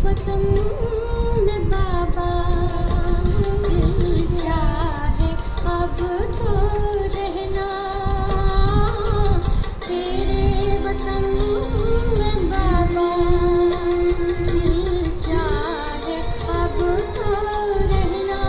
वतन में बाबा दिल चाहे अब तो रहना, तेरे वतन में बाबा दिल चाहे अब तो रहना।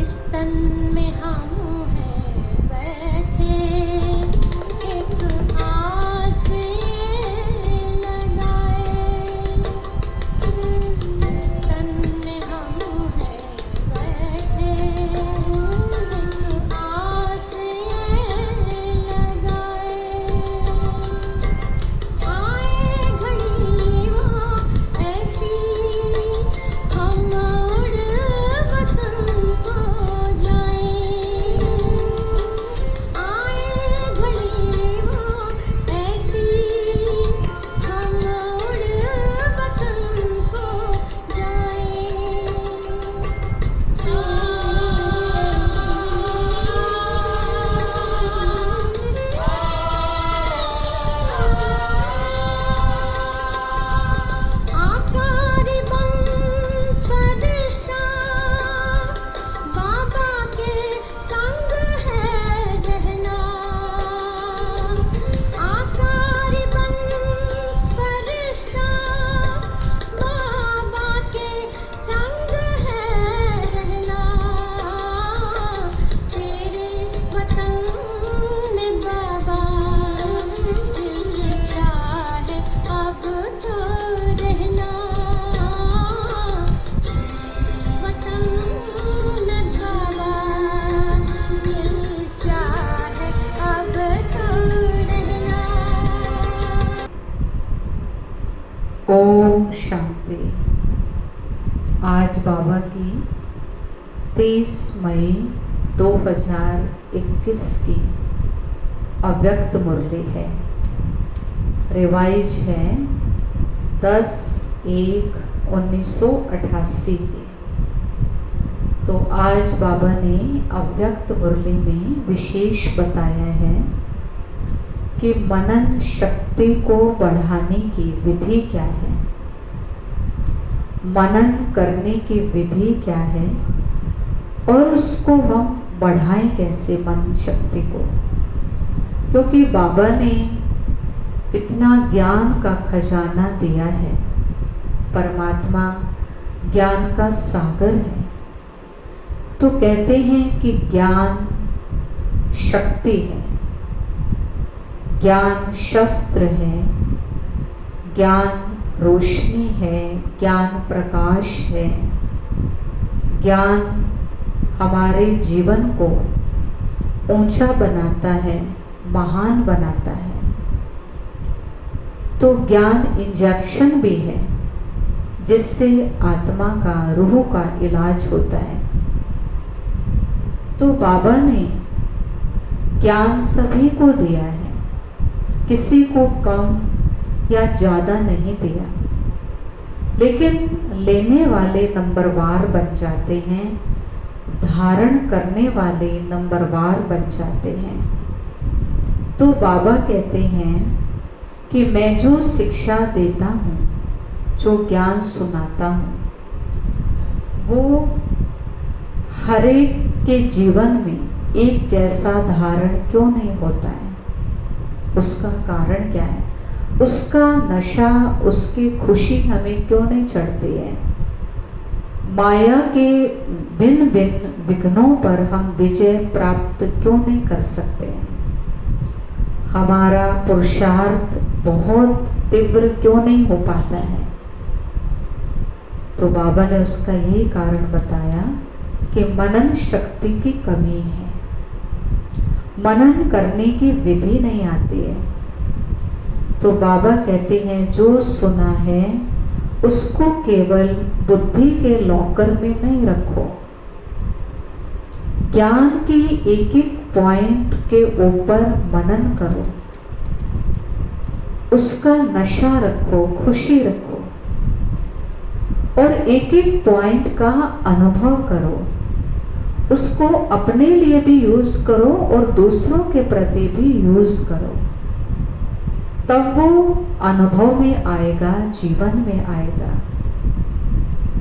इस तन में हम हैं बैठे, एक आस ये लगाए। इस तन में हम हैं बैठे, एक आस ये लगाए। आए घड़ी वो ऐसी हम उड़ वतन को जाएं। आए घड़ी वो ऐसी हम उड़ वतन को आकारी बन फरिश्ता बाबा के संग है रहना। आकारी बन फरिश्ता बाबा के संग है रहना, तेरे वतन में बाबा दिल चाहे अब तो रहना। वतन में बाबा दिल चाहे अब तो रहना। ओम शांति। आज बाबा की 23 मई 2021 की अव्यक्त मुरली है। रिवाइज है 10/1/1988 की। तो आज बाबा ने अव्यक्त मुरली में विशेष बताया है कि मनन शक्ति को बढ़ाने की विधि क्या है, मनन करने की विधि क्या है और उसको हम बढ़ाएं कैसे मन शक्ति को। क्योंकि बाबा ने इतना ज्ञान का खजाना दिया है, परमात्मा ज्ञान का सागर है। तो कहते हैं कि ज्ञान शक्ति है, ज्ञान शस्त्र है, ज्ञान रोशनी है, ज्ञान प्रकाश है। ज्ञान हमारे जीवन को ऊंचा बनाता है, महान बनाता है। तो ज्ञान इंजेक्शन भी है जिससे आत्मा का, रूह का इलाज होता है। तो बाबा ने ज्ञान सभी को दिया है, किसी को कम या ज़्यादा नहीं दिया, लेकिन लेने वाले नंबरवार बन जाते हैं, धारण करने वाले नंबरवार बन जाते हैं। तो बाबा कहते हैं कि मैं जो शिक्षा देता हूँ, जो ज्ञान सुनाता हूँ, वो हर एक के जीवन में एक जैसा धारण क्यों नहीं होता है? उसका कारण क्या है? उसका नशा, उसकी खुशी हमें क्यों नहीं चढ़ती है? माया के भिन्न भिन्न विघ्नों पर हम विजय प्राप्त क्यों नहीं कर सकते हैं? हमारा पुरुषार्थ बहुत तीव्र क्यों नहीं हो पाता है? तो बाबा ने उसका यही कारण बताया कि मनन शक्ति की कमी है, मनन करने की विधि नहीं आती है। तो बाबा कहते हैं जो सुना है उसको केवल बुद्धि के लॉकर में नहीं रखो, ज्ञान की एक एक पॉइंट के ऊपर मनन करो, उसका नशा रखो, खुशी रखो और एक एक पॉइंट का अनुभव करो, उसको अपने लिए भी यूज करो और दूसरों के प्रति भी यूज करो, तब वो अनुभव में आएगा, जीवन में आएगा,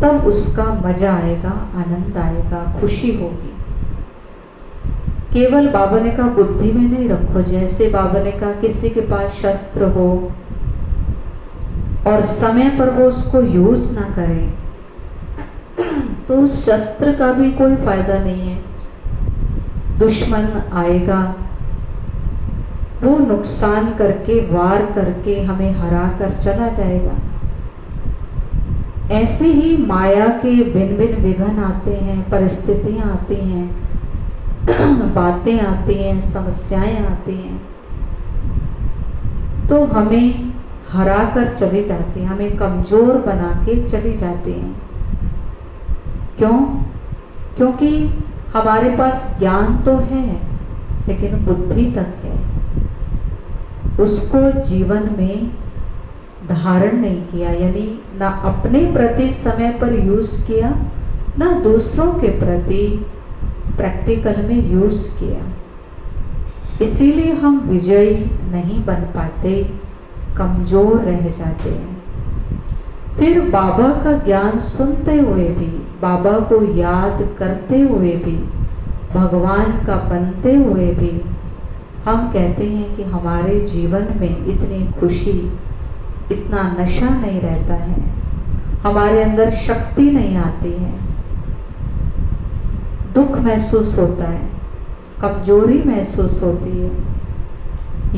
तब उसका मजा आएगा, आनंद आएगा, खुशी होगी। केवल बाबा ने कहा बुद्धि में नहीं रखो, जैसे बाबा ने कहा किसी के पास शस्त्र हो और समय पर वो उसको यूज ना करे तो उस शस्त्र का भी कोई फायदा नहीं है। दुश्मन आएगा, वो नुकसान करके, वार करके हमें हरा कर चला जाएगा। ऐसे ही माया के भिन्न भिन्न विघ्न आते हैं, परिस्थितियां आती हैं, बातें आती हैं, समस्याएं आती हैं, तो हमें हरा कर चली जाती हैं, हमें कमजोर बना के चली जाती हैं। क्यों? क्योंकि हमारे पास ज्ञान तो है लेकिन बुद्धि तक है, उसको जीवन में धारण नहीं किया, यानी ना अपने प्रति समय पर यूज किया, ना दूसरों के प्रति प्रैक्टिकल में यूज किया। इसीलिए हम विजयी नहीं बन पाते, कमजोर रह जाते हैं। फिर बाबा का ज्ञान सुनते हुए भी, बाबा को याद करते हुए भी, भगवान का बनते हुए भी हम कहते हैं कि हमारे जीवन में इतनी खुशी, इतना नशा नहीं रहता है, हमारे अंदर शक्ति नहीं आती है, दुख महसूस होता है, कमजोरी महसूस होती है,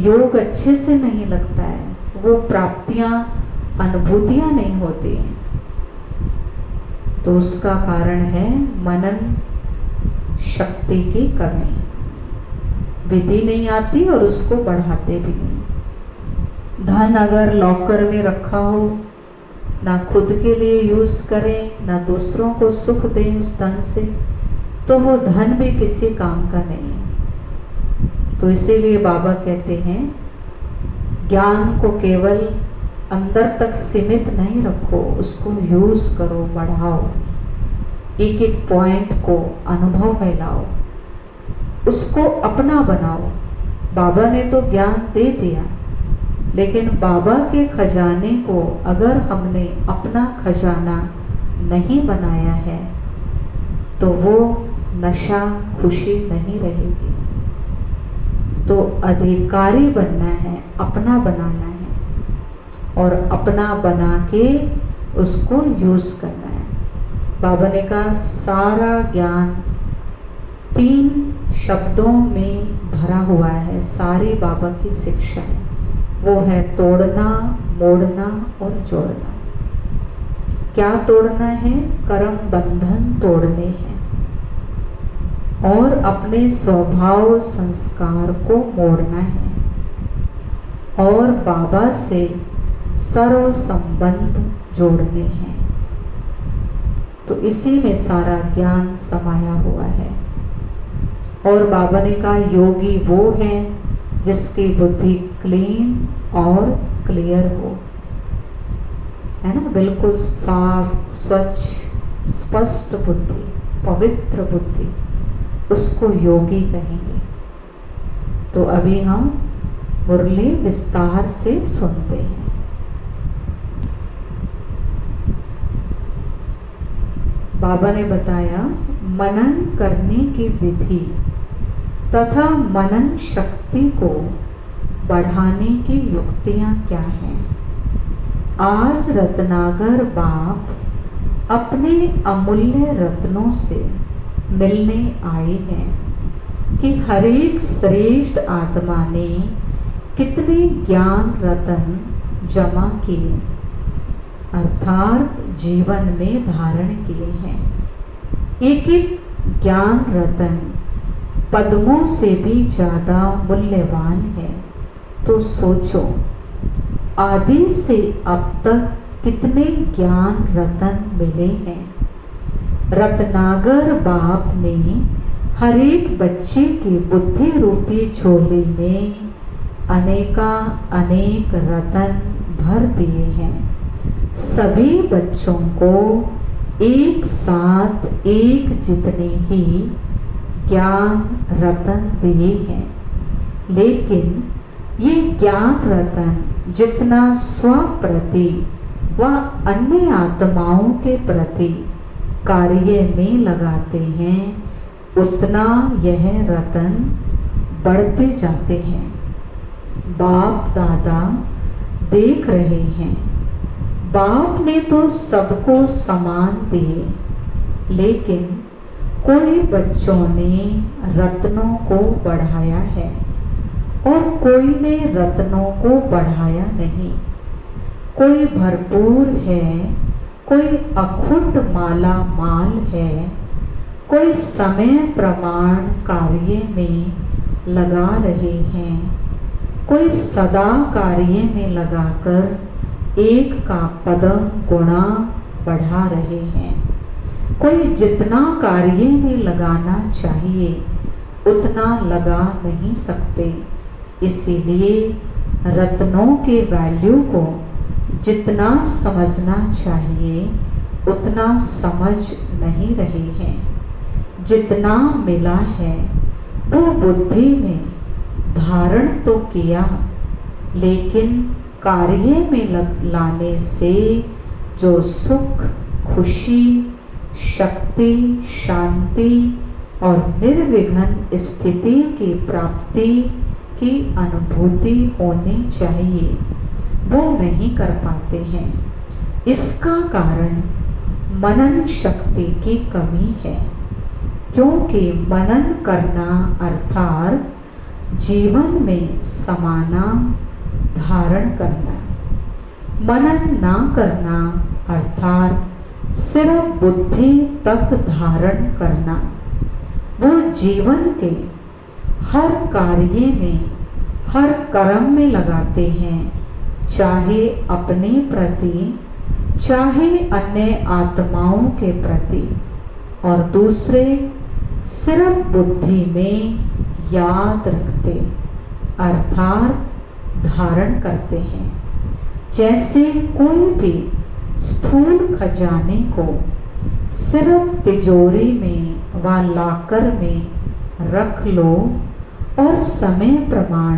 योग अच्छे से नहीं लगता है, वो प्राप्तियां, अनुभूतियां नहीं होती हैं। तो उसका कारण है मनन शक्ति की कमी, विधि नहीं आती और उसको बढ़ाते भी नहीं। धन अगर लॉकर में रखा हो, ना खुद के लिए यूज करें, ना दूसरों को सुख दें उस धन से, तो वो धन भी किसी काम का नहीं है। तो इसीलिए बाबा कहते हैं ज्ञान को केवल अंदर तक सीमित नहीं रखो, उसको यूज करो, बढ़ाओ, एक एक पॉइंट को अनुभव में लाओ, उसको अपना बनाओ। बाबा ने तो ज्ञान दे दिया, लेकिन बाबा के खजाने को अगर हमने अपना खजाना नहीं बनाया है तो वो नशा, खुशी नहीं रहेगी। तो अधिकारी बनना है, अपना बनाना है और अपना बना के उसको यूज करना है। बाबा ने कहा सारा ज्ञान 3 शब्दों में भरा हुआ है, सारी बाबा की शिक्षा है, वो है तोड़ना, मोड़ना और जोड़ना। क्या तोड़ना है? कर्म बंधन तोड़ने हैं और अपने स्वभाव संस्कार को मोड़ना है और बाबा से सर्व संबंध जोड़ने हैं। तो इसी में सारा ज्ञान समाया हुआ है। और बाबा ने कहा योगी वो है जिसकी बुद्धि क्लीन और क्लियर हो, है ना, बिल्कुल साफ, स्वच्छ, स्पष्ट बुद्धि, पवित्र बुद्धि, उसको योगी कहेंगे। तो अभी हम मुरली विस्तार से सुनते हैं। बाबा ने बताया मनन करने की विधि तथा मनन शक्ति को बढ़ाने की युक्तियां क्या हैं। आज रत्नागर बाप अपने अमूल्य रत्नों से मिलने आए हैं कि हर एक श्रेष्ठ आत्मा ने कितने ज्ञान रतन जमा किए, अर्थात जीवन में धारण किए हैं। एक एक ज्ञान रतन पद्मों से भी ज़्यादा मूल्यवान है। तो सोचो, आदि से अब तक कितने ज्ञान रतन मिले हैं। रत्नागर बाप ने हर एक बच्चे की बुद्धि रूपी झोली में अनेका अनेक रतन भर दिए हैं। सभी बच्चों को एक साथ एक जितने ही ज्ञान रतन दिए हैं, लेकिन ये ज्ञान रतन जितना स्व प्रति व अन्य आत्माओं के प्रति कार्य में लगाते हैं, उतना यह रतन बढ़ते जाते हैं। बाप दादा देख रहे हैं, बाप ने तो सबको समान दिए, लेकिन कोई बच्चों ने रत्नों को बढ़ाया है और कोई ने रत्नों को बढ़ाया नहीं। कोई भरपूर है, कोई अखुट माला माल है, कोई समय प्रमाण कार्य में लगा रहे हैं, कोई सदा कार्य में लगाकर एक का पदम गुणा बढ़ा रहे हैं। कोई जितना कार्य में लगाना चाहिए उतना लगा नहीं सकते, इसीलिए रत्नों के वैल्यू को जितना समझना चाहिए उतना समझ नहीं रहे हैं। जितना मिला है वो बुद्धि में धारण तो किया, लेकिन कार्य में लाने से जो सुख, खुशी, शक्ति, शांति और निर्विघ्न स्थिति की प्राप्ति की अनुभूति होनी चाहिए, वो नहीं कर पाते हैं। इसका कारण मनन शक्ति की कमी है, क्योंकि मनन करना अर्थात जीवन में समाना, धारण करना। मनन ना करना अर्थात सिर्फ बुद्धि तक धारण करना। वो जीवन के हर कार्य में, हर कर्म में लगाते हैं, चाहे अपने प्रति, चाहे अन्य आत्माओं के प्रति, और दूसरे सिर्फ बुद्धि में याद रखते अर्थात धारण करते हैं। जैसे कोई भी स्थूल खजाने को सिर्फ तिजोरी में व लाकर में रख लो और समय प्रमाण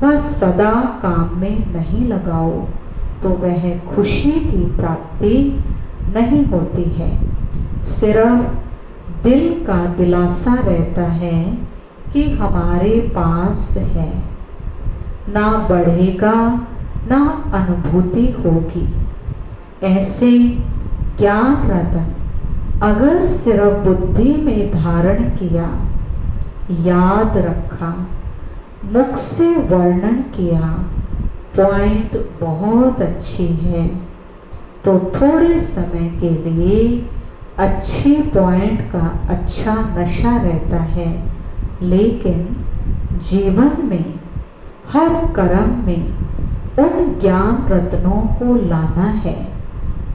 व सदा काम में नहीं लगाओ, तो वह खुशी की प्राप्ति नहीं होती है। सिर्फ दिल का दिलासा रहता है कि हमारे पास है, ना बढ़ेगा ना अनुभूति होगी। ऐसे ज्ञान रतन अगर सिर्फ बुद्धि में धारण किया, याद रखा, मुख से वर्णन किया, पॉइंट बहुत अच्छी है, तो थोड़े समय के लिए अच्छी पॉइंट का अच्छा नशा रहता है, लेकिन जीवन में हर कर्म में उन ज्ञान रत्नों को लाना है,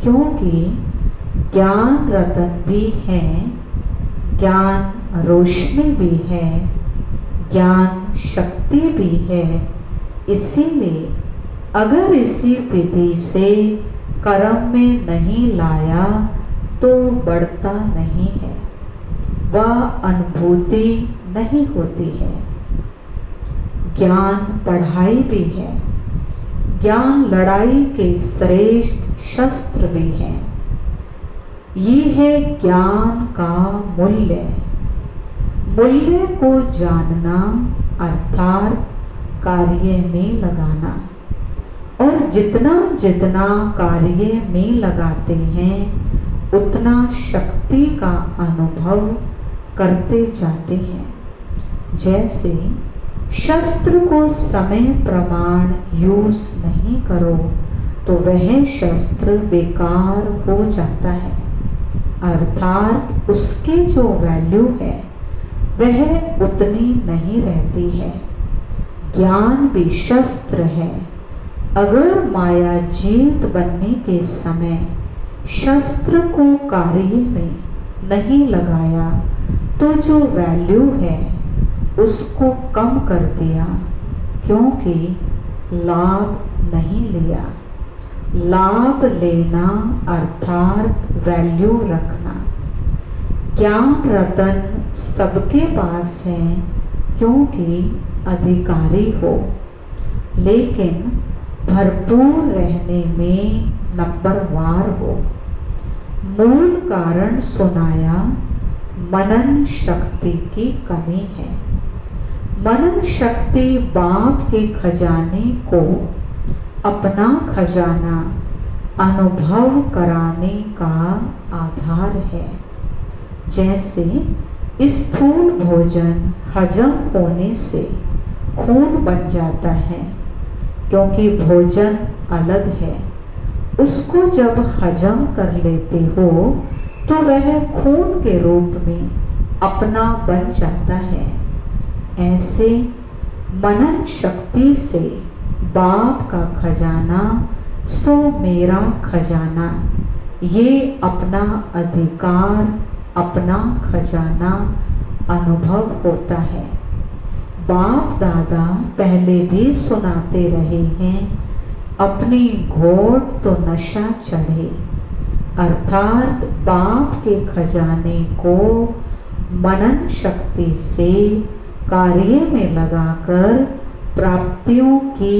क्योंकि ज्ञान रतन भी है, ज्ञान रोशनी भी है, ज्ञान शक्ति भी है। इसीलिए अगर इसी विधि से कर्म में नहीं लाया तो बढ़ता नहीं है, वह अनुभूति नहीं होती है। ज्ञान पढ़ाई भी है, ज्ञान लड़ाई के श्रेष्ठ शस्त्र भी है। ये है ज्ञान का मूल्य। मूल्य को जानना अर्थात कार्य में लगाना, और जितना जितना कार्य में लगाते हैं उतना शक्ति का अनुभव करते जाते हैं। जैसे शस्त्र को समय प्रमाण यूज नहीं करो तो वह शस्त्र बेकार हो जाता है, अर्थात उसकी जो वैल्यू है वह उतनी नहीं रहती है। ज्ञान भी शस्त्र है। अगर माया जीत बनने के समय शस्त्र को कार्य में नहीं लगाया तो जो वैल्यू है उसको कम कर दिया, क्योंकि लाभ नहीं लिया। लाभ लेना अर्थात वैल्यू रखना। ज्ञान रतन सबके पास है क्योंकि अधिकारी हो, लेकिन भरपूर रहने में नंबरवार हो। मूल कारण सुनाया, मनन शक्ति की कमी है। मनन शक्ति बाप के खजाने को अपना खजाना अनुभव कराने का आधार है। जैसे स्थूल भोजन हजम होने से खून बन जाता है, क्योंकि भोजन अलग है। उसको जब हजम कर लेते हो तो वह खून के रूप में अपना बन जाता है। ऐसे मनन शक्ति से बाप का खजाना सो मेरा खजाना, ये अपना अधिकार, अपना खजाना अनुभव होता है। बाप दादा पहले भी सुनाते रहे हैं, अपनी घोट तो नशा चढ़े, अर्थात बाप के खजाने को मनन शक्ति से कार्य में लगाकर प्राप्तियों की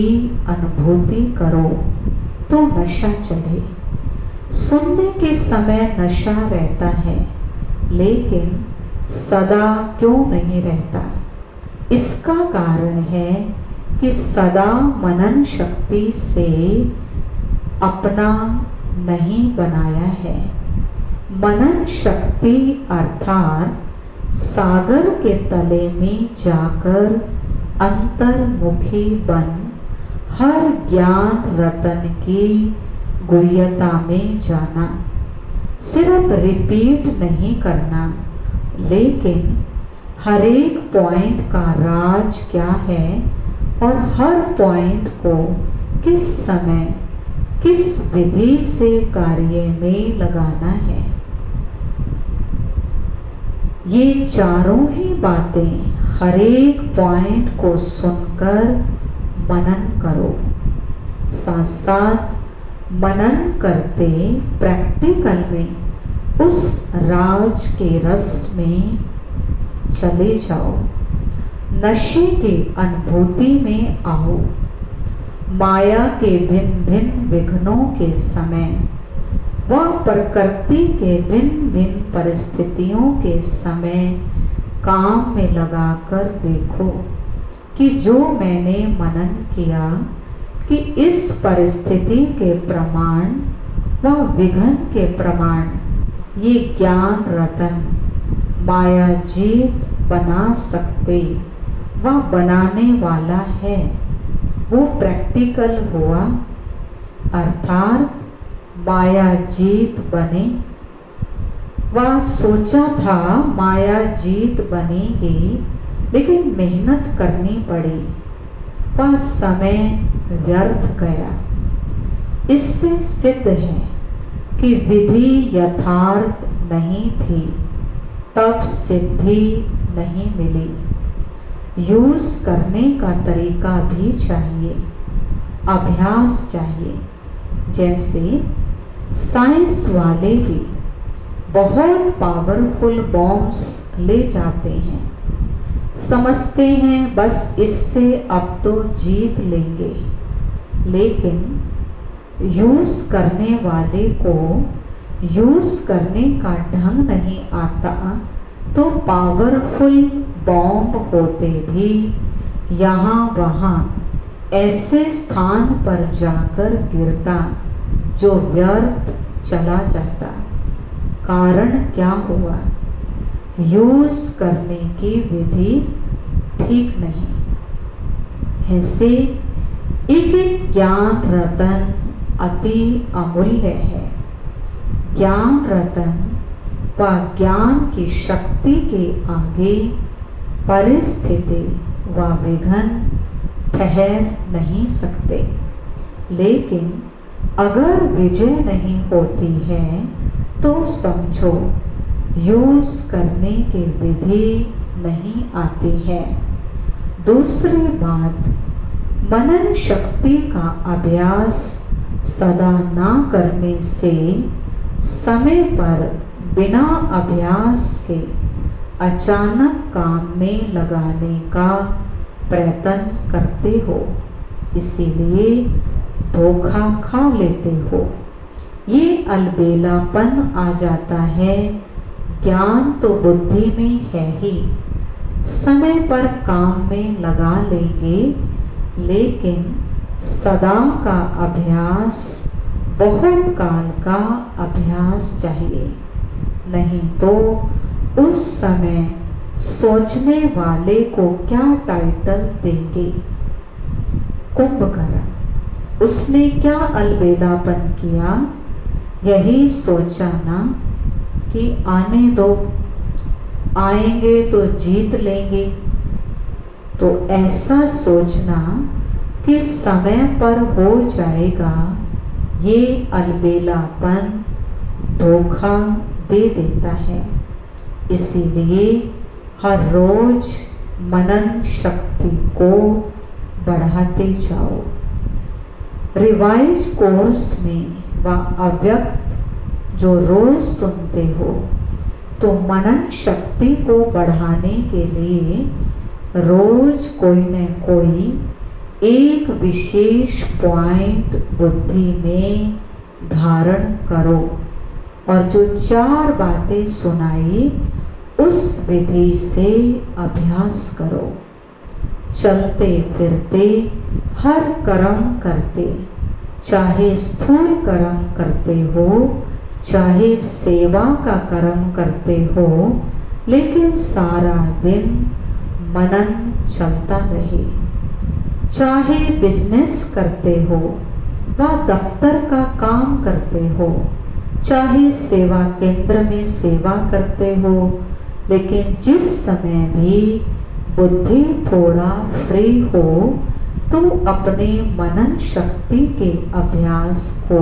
अनुभूति करो तो नशा चढ़े। सुनने के समय नशा रहता है, लेकिन सदा क्यों नहीं रहता? इसका कारण है कि सदा मनन शक्ति से अपना नहीं बनाया है। मनन शक्ति अर्थात सागर के तले में जाकर अंतर्मुखी बन हर ज्ञान रतन की गुह्यता में जाना। सिर्फ रिपीट नहीं करना, लेकिन हर एक पॉइंट का राज क्या है और हर पॉइंट को किस समय किस विधि से कार्य में लगाना है। ये चारों ही बातें हर एक पॉइंट को सुनकर मनन करो। साथ साथ मनन करते प्रैक्टिकल में उस राज के रस में चले जाओ, नशे की अनुभूति में आओ। माया के भिन्न भिन्न विघ्नों के समय व प्रकृति के भिन्न भिन्न परिस्थितियों के समय काम में लगाकर देखो कि जो मैंने मनन किया कि इस परिस्थिति के प्रमाण व विघ्न के प्रमाण ये ज्ञान रतन माया जीत बना सकते व बनाने वाला है, वो प्रैक्टिकल हुआ, अर्थात माया जीत बने। वह सोचा था माया जीत बनेगी, लेकिन मेहनत करनी पड़ी, वह समय व्यर्थ गया। इससे सिद्ध है कि विधि यथार्थ नहीं थी, तब सिद्धि नहीं मिली। यूज करने का तरीका भी चाहिए, अभ्यास चाहिए। जैसे साइंस वाले भी बहुत पावरफुल बॉम्ब्स ले जाते हैं, समझते हैं बस इससे अब तो जीत लेंगे, लेकिन यूज करने वाले को यूज करने का ढंग नहीं आता तो पावरफुल बॉम्ब होते भी यहाँ वहाँ ऐसे स्थान पर जाकर गिरता जो व्यर्थ चला जाता। कारण क्या हुआ? यूज करने की विधि ठीक नहीं। ऐसे एक एक ज्ञान रतन अति अमूल्य है। ज्ञान रतन व ज्ञान की शक्ति के आगे परिस्थिति व विघ्न ठहर नहीं सकते। लेकिन अगर विजय नहीं होती है तो समझो यूज करने की विधि नहीं आती है। दूसरी बात, मनन शक्ति का अभ्यास सदा ना करने से समय पर बिना अभ्यास के अचानक काम में लगाने का प्रयत्न करते हो, इसीलिए धोखा खा लेते हो। ये अलबेलापन आ जाता है। ज्ञान तो बुद्धि में है ही, समय पर काम में लगा लेंगे, लेकिन सदा का अभ्यास, बहुत काल का अभ्यास चाहिए। नहीं तो उस समय सोचने वाले को क्या टाइटल देंगे? कुंभकर्ण, उसने क्या अलबेलापन किया? यही सोचा ना कि आने दो, आएंगे तो जीत लेंगे। तो ऐसा सोचना कि समय पर हो जाएगा, ये अलबेलापन धोखा दे देता है। इसीलिए हर रोज मनन शक्ति को बढ़ाते जाओ। रिवाइज कोर्स में व अव्यक्त जो रोज सुनते हो, तो मनन शक्ति को बढ़ाने के लिए रोज कोई न कोई एक विशेष पॉइंट बुद्धि में धारण करो और जो 4 बातें सुनाई उस विधि से अभ्यास करो। चलते फिरते हर कर्म करते, चाहे स्थूल कर्म करते हो, चाहे सेवा का कर्म करते हो, लेकिन सारा दिन मनन चलता रहे। चाहे बिजनेस करते हो व दफ्तर का काम करते हो, चाहे सेवा केंद्र में सेवा करते हो, लेकिन जिस समय भी बुद्धि थोड़ा फ्री हो तो अपने मनन शक्ति के अभ्यास को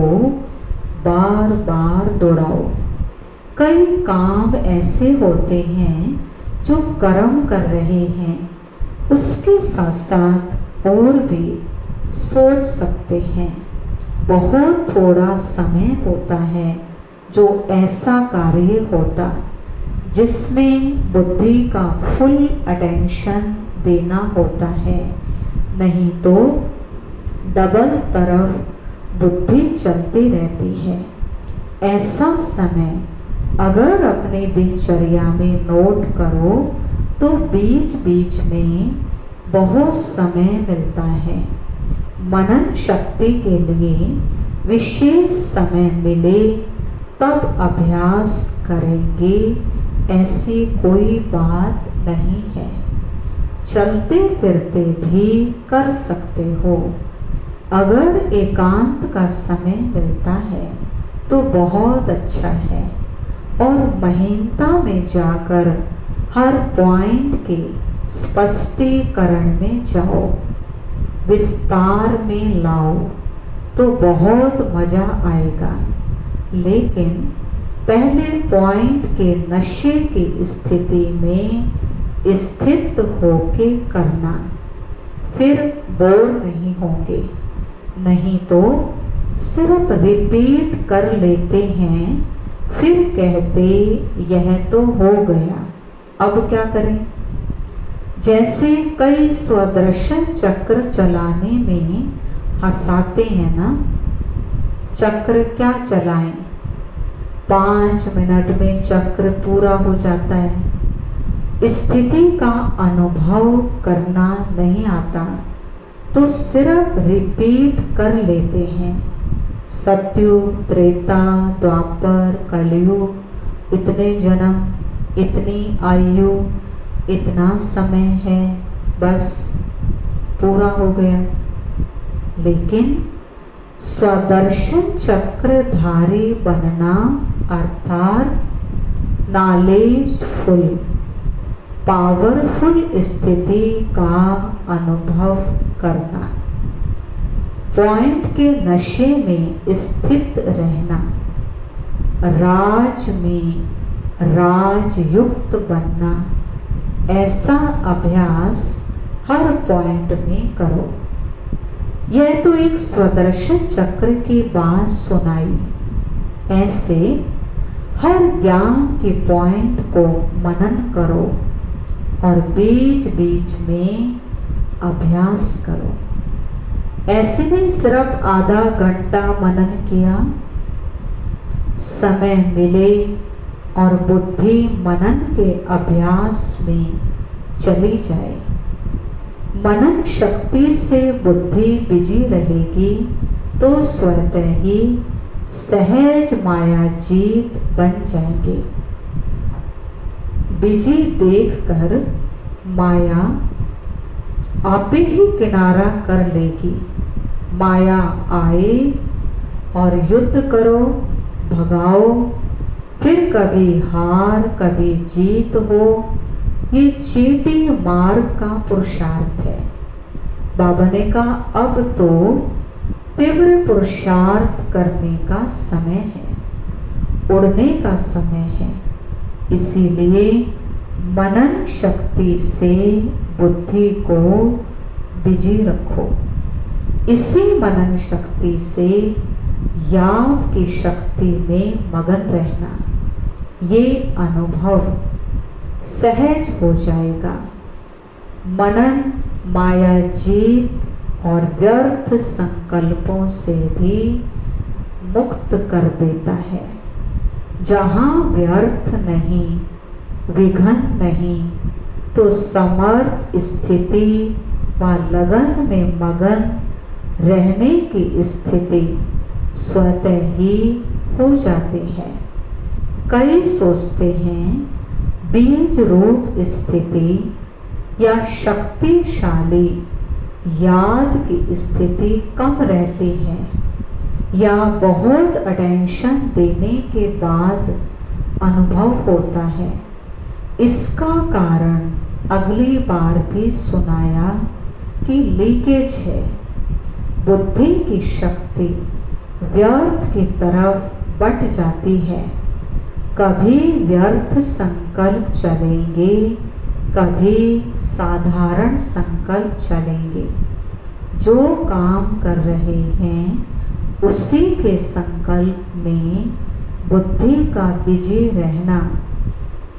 बार बार दोहराओ। कई काम ऐसे होते हैं जो कर्म कर रहे हैं, उसके साथ साथ और भी सोच सकते हैं। बहुत थोड़ा समय होता है जो ऐसा कार्य होता जिसमें बुद्धि का फुल अटेंशन देना होता है, नहीं तो डबल तरफ बुद्धि चलती रहती है। ऐसा समय अगर अपनी दिनचर्या में नोट करो तो बीच बीच में बहुत समय मिलता है। मनन शक्ति के लिए विशेष समय मिले तब अभ्यास करेंगे, ऐसी कोई बात नहीं है। चलते फिरते भी कर सकते हो। अगर एकांत का समय मिलता है तो बहुत अच्छा है, और महीनता में जाकर हर पॉइंट के स्पष्टीकरण में जाओ, विस्तार में लाओ तो बहुत मजा आएगा। लेकिन पहले पॉइंट के नशे की स्थिति में स्थित होके करना, फिर बोर नहीं होंगे। नहीं तो सिर्फ रिपीट कर लेते हैं, फिर कहते यह तो हो गया, अब क्या करें। जैसे कई स्वदर्शन चक्र चलाने में हंसाते हैं ना, चक्र क्या चलाएं, 5 मिनट में चक्र पूरा हो जाता है। स्थिति का अनुभव करना नहीं आता तो सिर्फ रिपीट कर लेते हैं। सतयुग, त्रेता, द्वापर, कलयुग, इतने जन्म, इतनी आयु, इतना समय है, बस पूरा हो गया। लेकिन स्वदर्शन चक्रधारी बनना अर्थात नॉलेजफुल, पावरफुल स्थिति का अनुभव करना, पॉइंट के नशे में स्थित रहना, राज में राजयुक्त बनना, ऐसा अभ्यास हर पॉइंट में करो। यह तो एक स्वदर्शन चक्र की बात सुनाई। ऐसे हर ज्ञान के पॉइंट को मनन करो और बीच बीच में अभ्यास करो। ऐसे नहीं सिर्फ आधा घंटा मनन किया, समय मिले और बुद्धि मनन के अभ्यास में चली जाए। मनन शक्ति से बुद्धि बिजी रहेगी तो स्वतः ही सहज माया जीत बन जाएंगे। बिजी देखकर माया आपे ही किनारा कर लेगी। माया आए और युद्ध करो, भगाओ, फिर कभी हार कभी जीत हो। ये चीटी मार्ग का पुरुषार्थ है। बाबा ने कहा अब तो तीव्र पुरुषार्थ करने का समय है, उड़ने का समय है। इसीलिए मनन शक्ति से बुद्धि को बिजी रखो। इसी मनन शक्ति से याद की शक्ति में मगन रहना, ये अनुभव सहज हो जाएगा। मनन माया जीत और व्यर्थ संकल्पों से भी मुक्त कर देता है। जहाँ व्यर्थ नहीं, विघन नहीं, तो समर्थ स्थिति व लगन में मगन रहने की स्थिति स्वतः ही हो जाती है। कई सोचते हैं बीज रूप स्थिति या शक्तिशाली याद की स्थिति कम रहती है या बहुत अटेंशन देने के बाद अनुभव होता है। इसका कारण अगली बार भी सुनाया कि लीकेज है। बुद्धि की शक्ति व्यर्थ की तरफ बट जाती है। कभी व्यर्थ संकल्प चलेंगे, कभी साधारण संकल्प चलेंगे। जो काम कर रहे हैं उसी के संकल्प में बुद्धि का बिजी रहना,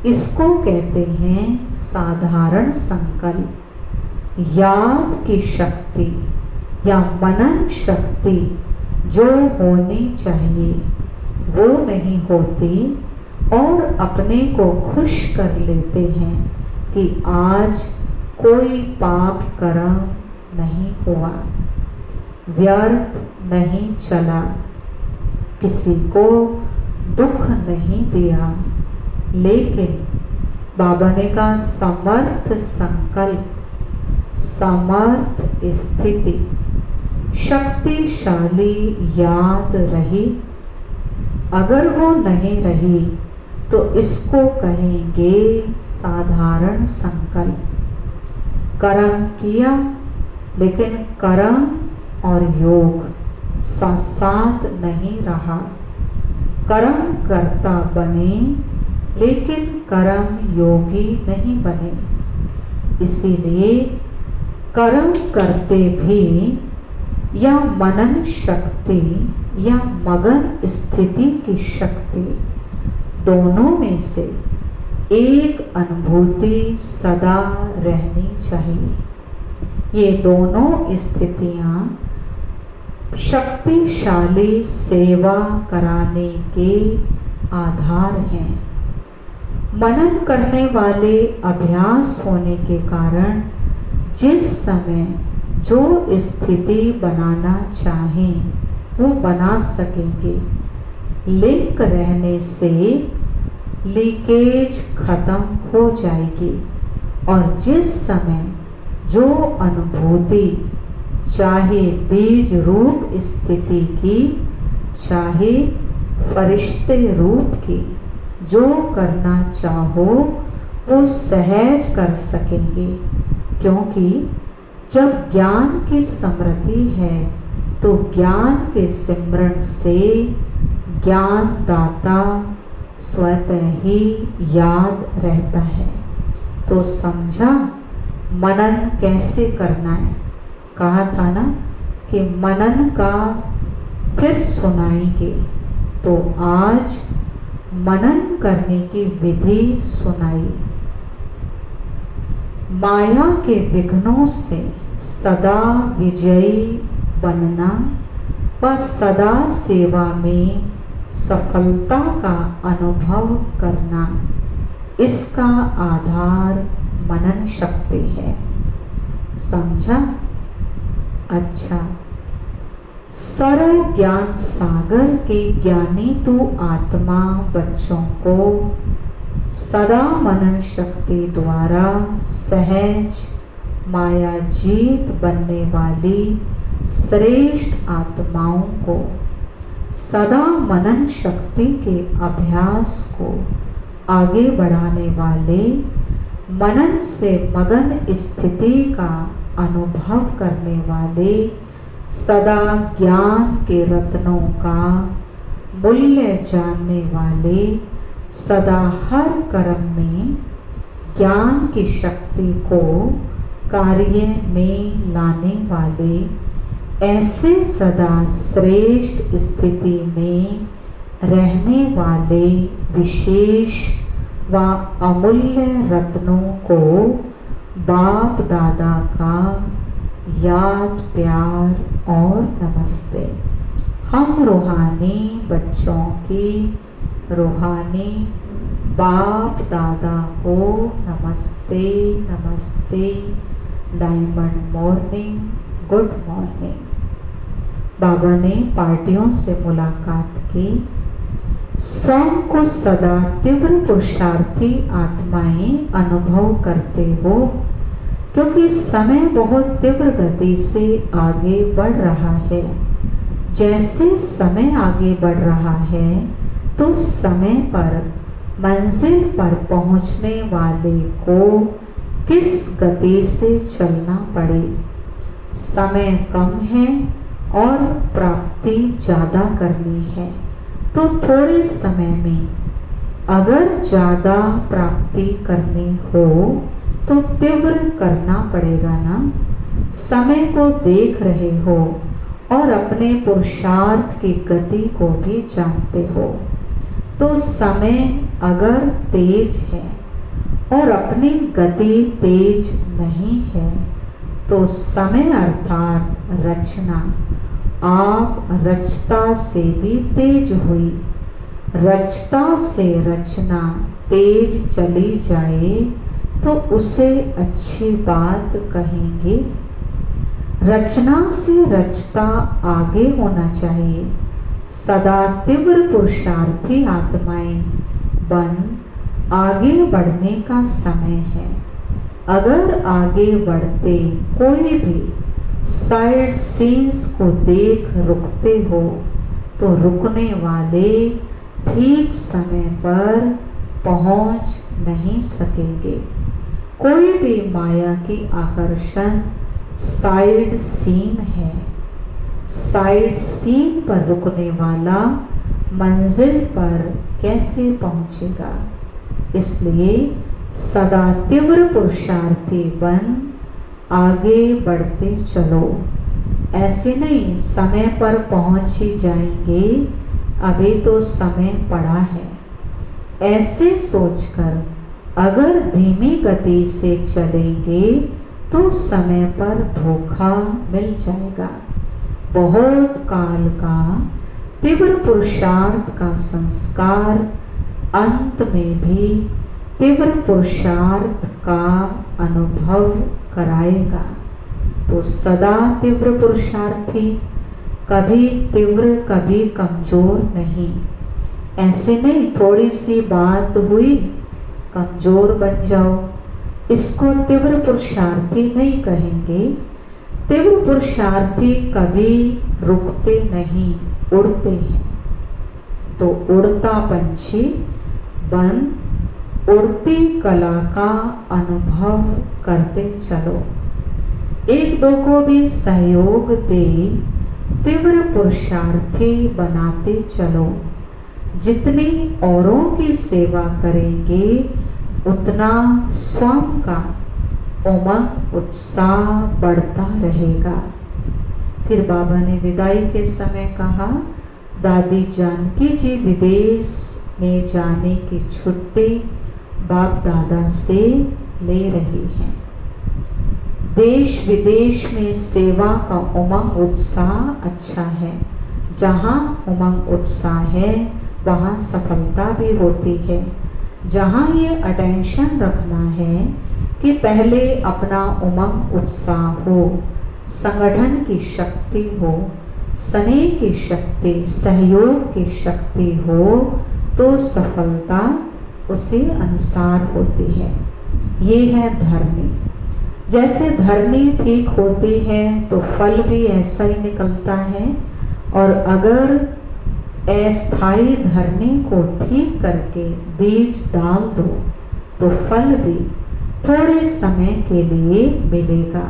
इसको कहते हैं साधारण संकल्प। याद की शक्ति या मनन शक्ति जो होनी चाहिए वो नहीं होती और अपने को खुश कर लेते हैं कि आज कोई पाप कर्म नहीं हुआ, व्यर्थ नहीं चला, किसी को दुख नहीं दिया। लेकिन बाबा ने कहा समर्थ संकल्प, समर्थ स्थिति, शक्तिशाली याद रही। अगर वो नहीं रही तो इसको कहेंगे साधारण संकल्प। कर्म किया लेकिन कर्म और योग साथ साथ नहीं रहा। कर्म करता बने लेकिन कर्म योगी नहीं बने। इसीलिए कर्म करते भी या मनन शक्ति या मगन स्थिति की शक्ति, दोनों में से एक अनुभूति सदा रहनी चाहिए। ये दोनों स्थितियां शक्तिशाली सेवा कराने के आधार हैं। मनन करने वाले अभ्यास होने के कारण जिस समय जो स्थिति बनाना चाहें वो बना सकेंगे। लिंक रहने से लीकेज खत्म हो जाएगी और जिस समय जो अनुभूति चाहे बीज रूप स्थिति की, चाहे फरिश्ते रूप की, जो करना चाहो वो सहज कर सकेंगे। क्योंकि जब ज्ञान की समृद्धि है तो ज्ञान के सिमरन से ज्ञान दाता स्वतः ही याद रहता है। तो समझा मनन कैसे करना है। कहा था ना कि मनन का फिर सुनाएंगे, तो आज मनन करने की विधि सुनाई। माया के विघ्नों से सदा विजयी बनना व सदा सेवा में सफलता का अनुभव करना, इसका आधार मनन शक्ति है। समझा? अच्छा, सरल ज्ञान सागर के ज्ञानी तू आत्मा बच्चों को सदा मनन शक्ति द्वारा सहज माया जीत बनने वाली श्रेष्ठ आत्माओं को सदा मनन शक्ति के अभ्यास को आगे बढ़ाने वाले, मनन से मगन स्थिति का अनुभव करने वाले, सदा ज्ञान के रत्नों का मूल्य जानने वाले, सदा हर कर्म में ज्ञान की शक्ति को कार्य में लाने वाले, ऐसे सदा श्रेष्ठ स्थिति में रहने वाले विशेष व अमूल्य रत्नों को बाप दादा का याद प्यार और नमस्ते। हम रूहानी बच्चों की रूहानी बाप दादा को नमस्ते नमस्ते, डायमंड मॉर्निंग, गुड मॉर्निंग। बाबा ने पार्टियों से मुलाकात की। स्वयं को सदा तीव्र पुरुषार्थी आत्माएं अनुभव करते हो, क्योंकि समय बहुत तीव्र गति से आगे बढ़ रहा है। जैसे समय आगे बढ़ रहा है तो समय पर मंजिल पर पहुंचने वाले को किस गति से चलना पड़े। समय कम है और प्राप्ति ज़्यादा करनी है, तो थोड़े समय में अगर ज़्यादा प्राप्ति करनी हो तो तीव्र करना पड़ेगा ना। समय को देख रहे हो और अपने पुरुषार्थ की गति को भी जानते हो, तो समय अगर तेज है और अपनी गति तेज नहीं है तो समय अर्थात रचना आप रचता से भी तेज हुई। रचता से रचना तेज चली जाए तो उसे अच्छी बात कहेंगे। रचना से रचता आगे होना चाहिए। सदा तीव्र पुरुषार्थी आत्माएं बन आगे बढ़ने का समय है। अगर आगे बढ़ते कोई भी साइड सीन्स को देख रुकते हो तो रुकने वाले ठीक समय पर पहुंच नहीं सकेंगे। कोई भी माया की आकर्षण साइड सीन है। साइड सीन पर रुकने वाला मंजिल पर कैसे पहुंचेगा। इसलिए सदा तीव्र पुरुषार्थी बन आगे बढ़ते चलो। ऐसे नहीं समय पर पहुंच ही जाएंगे, अभी तो समय पड़ा है। ऐसे सोचकर अगर धीमी गति से चलेंगे तो समय पर धोखा मिल जाएगा। बहुत काल का तीव्र पुरुषार्थ का संस्कार अंत में भी तीव्र पुरुषार्थ का अनुभव कराएगा। तो सदा तीव्र पुरुषार्थी, कभी तीव्र कभी कमजोर नहीं। ऐसे नहीं थोड़ी सी बात हुई कमजोर बन जाओ। इसको तीव्र पुरुषार्थी नहीं कहेंगे। तीव्र पुरुषार्थी कभी रुकते नहीं, उड़ते हैं। तो उड़ता पंछी बन उड़ती कला का अनुभव करते चलो। एक दो को भी सहयोग दे तीव्र पुरुषार्थी बनाते चलो। जितनी औरों की सेवा करेंगे उतना स्वयं का उमंग उत्साह बढ़ता रहेगा। फिर बाबा ने विदाई के समय कहा, दादी जानकी जी विदेश में जाने की छुट्टी बाप दादा से ले रही हैं। देश विदेश में सेवा का उमंग उत्साह अच्छा है। जहाँ उमंग उत्साह है वहाँ सफलता भी होती है। जहाँ ये अटेंशन रखना है कि पहले अपना उमंग उत्साह हो, संगठन की शक्ति हो, स्नेह की शक्ति, सहयोग की शक्ति हो, तो सफलता उसी अनुसार होती है। ये है धरनी। जैसे धरनी ठीक होती है तो फल भी ऐसा ही निकलता है। और अगर अस्थायी धरनी को ठीक करके बीज डाल दो तो फल भी थोड़े समय के लिए मिलेगा,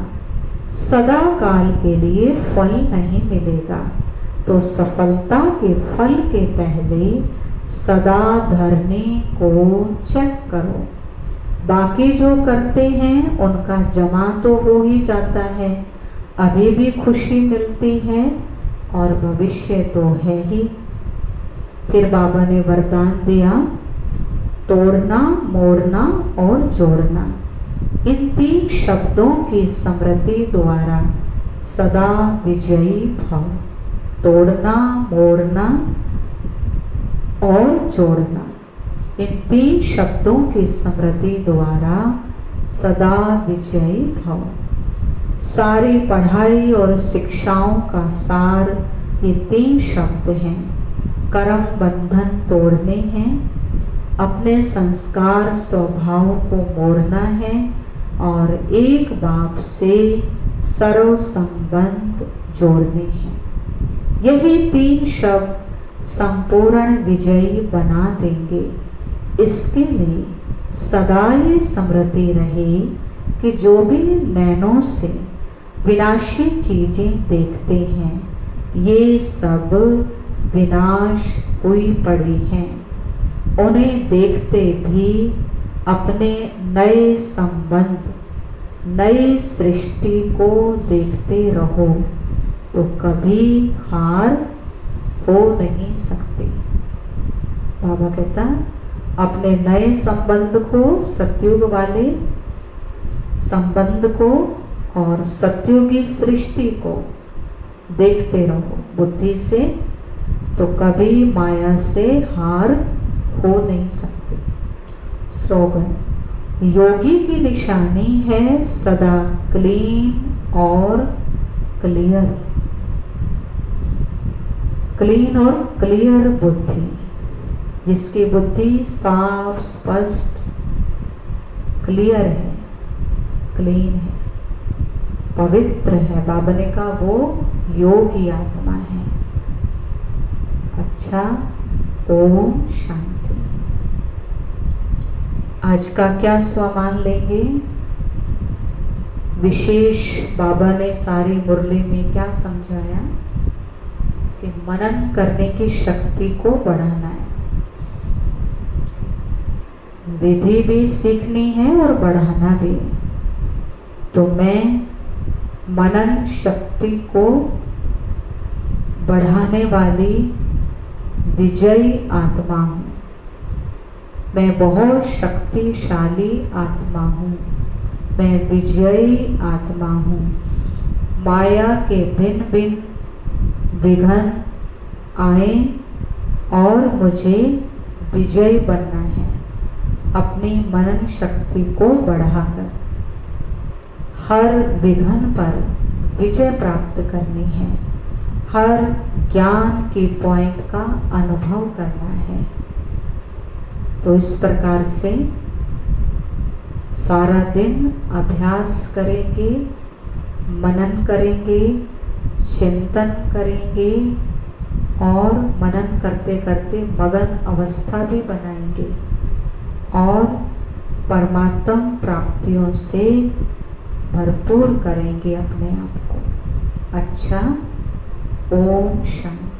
सदा काल के लिए फल नहीं मिलेगा। तो सफलता के फल के पहले सदा धरनी को चेक करो। बाकी जो करते हैं उनका जमा तो हो ही जाता है, अभी भी खुशी मिलती है और भविष्य तो है ही। फिर बाबा ने वरदान दिया, तोड़ना, मोड़ना और जोड़ना। इन 3 शब्दों की स्मृति द्वारा सदा विजयी भव। तोड़ना, मोड़ना और जोड़ना, इन 3 शब्दों की स्मृति द्वारा सदा विजयी भव। सारी पढ़ाई और शिक्षाओं का सार ये 3 शब्द हैं। कर्म बंधन तोड़ने हैं, अपने संस्कार स्वभाव को मोड़ना है और एक बाप से सर्व संबंध जोड़ने हैं। यही 3 शब्द संपूर्ण विजयी बना देंगे। इसके लिए सदा ये स्मृति रहे कि जो भी नैनों से विनाशी चीजें देखते हैं ये सब विनाश हुई पड़ी हैं। उन्हें देखते भी अपने नए संबंध, नई सृष्टि को देखते रहो तो कभी हार हो नहीं सकती। बाबा कहता अपने नए संबंध को, सतयुग वाले संबंध को और सतयुगी सृष्टि को देखते रहो बुद्धि से, तो कभी माया से हार हो नहीं सकती। स्लोगन, योगी की निशानी है सदा क्लीन और क्लियर। क्लीन और क्लियर बुद्धि, जिसकी बुद्धि साफ, स्पष्ट, क्लियर है, क्लीन है, पवित्र है। बाबा ने कहा वो योगी आत्मा है। अच्छा, ओम शांति। आज का क्या स्वमान लेंगे? विशेष बाबा ने सारी मुरली में क्या समझाया कि मनन करने की शक्ति को बढ़ाना है, विधि भी सीखनी है और बढ़ाना भी। तो मैं मनन शक्ति को बढ़ाने वाली विजयी आत्मा हूँ। मैं बहुत शक्तिशाली आत्मा हूँ। मैं विजयी आत्मा हूँ। माया के भिन्न भिन्न विघ्न आए और मुझे विजयी बनना है। अपनी मनन शक्ति को बढ़ाकर हर विघ्न पर विजय प्राप्त करनी है। हर ज्ञान के पॉइंट का अनुभव करना है। तो इस प्रकार से सारा दिन अभ्यास करेंगे, मनन करेंगे, चिंतन करेंगे और मनन करते करते मगन अवस्था भी बनाएंगे और परमात्म प्राप्तियों से भरपूर करेंगे अपने आप को। अच्छा, ओम शांति।